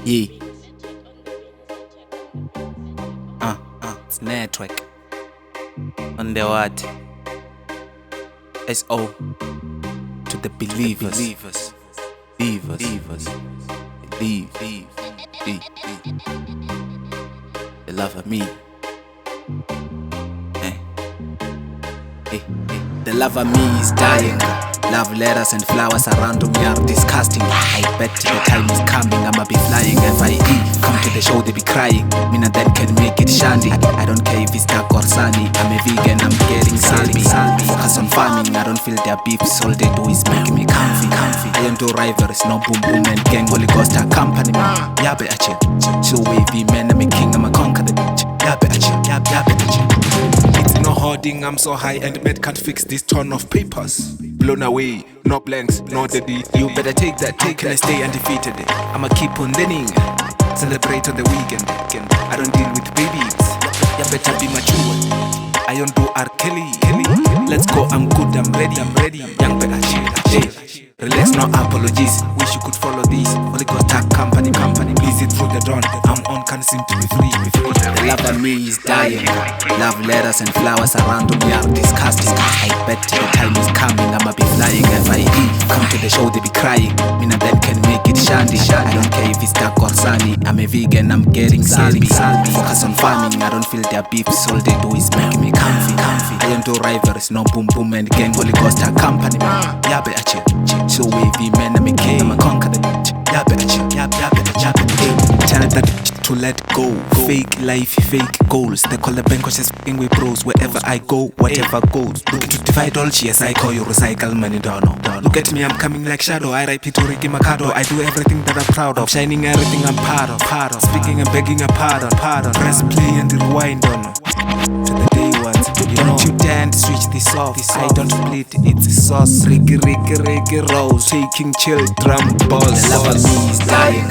Yeah. It's network. On the what? SO to the believers. Believe. The love of me. The love of me is dying. Love letters and flowers around me are disgusting. I bet the time is coming, I'ma be flying FIE. Come to the show, they be crying. Me and that can make it shandy. I don't care if it's dark or sunny. I'm a vegan, I'm getting salty. Focus on farming, I don't feel their beefs. All they do is make me comfy. I am no rivals, no boom boom and gang. Holy Ghost accompany me. Yabe ache, chill wavy man, I'm a king, I'm a conquer the bitch. Yabe ache. It's no hoarding, I'm so high and med can't fix this ton of papers. Blown away, no blanks, no daddy. You better take that, can I stay undefeated? I'ma keep on winning, celebrate on the weekend. I don't deal with babies, you better be mature. I don't do R. Kelly. Let's go, I'm good, I'm ready. Young better shit. Relax, no apologies. Wish you could follow this. Holy Ghost tag company. Busy through the dawn. I'm on, can't seem to be free. The love of me is dying. Love letters and flowers around me are disgusting. I bet the time is coming, I'ma be flying FIE. Come to the show, they be crying. Me and them can make it shandy. I don't care if it's dark or sunny. I'm a vegan, I'm getting salty. Focus on farming, I don't feel their beefs. All they do is make me comfy. I am no rivals, no boom boom and gang. Holy Ghost accompany me. Yabe ache, chill wavy man, I'm a king, I'ma conquer the bitch. Yabe ache. Tell that bitch to let go. Fake life, fake goals. They call the bank just f***ing with bros. Wherever I go, whatever goes. Look to divide all cheers, I call you recycle money, don't know. Look at me, I'm coming like shadow. I write to Ricky Mercado. I do everything that I'm proud of. Shining everything I'm part of. Speaking and begging a pardon. Press play and rewind on. To the day ones, don't you dare and switch this off. I don't bleed, it's a sauce. Ricky Rose, taking chill drum balls. The love of me is dying.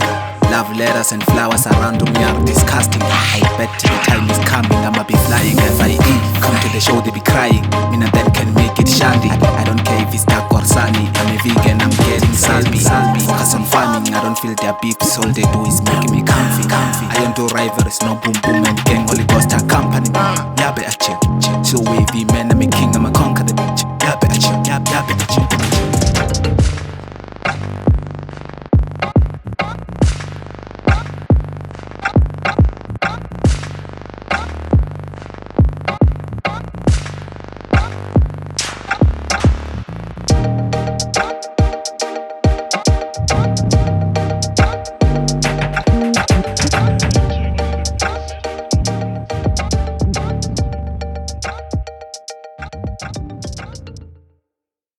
Love letters and flowers around me are disgusting. I bet the time is coming, I'ma be flying FIE. Come to the show, they be crying. Me and them can make it shandy. I don't care if it's dark or sunny. I'm a vegan, I'm getting salty. Focus on farming, I don't feel their beefs. All they do is make me comfy. I am no rivals, no boom boom and gang. Holy Ghost accompany me. Yabe ache, chill wavy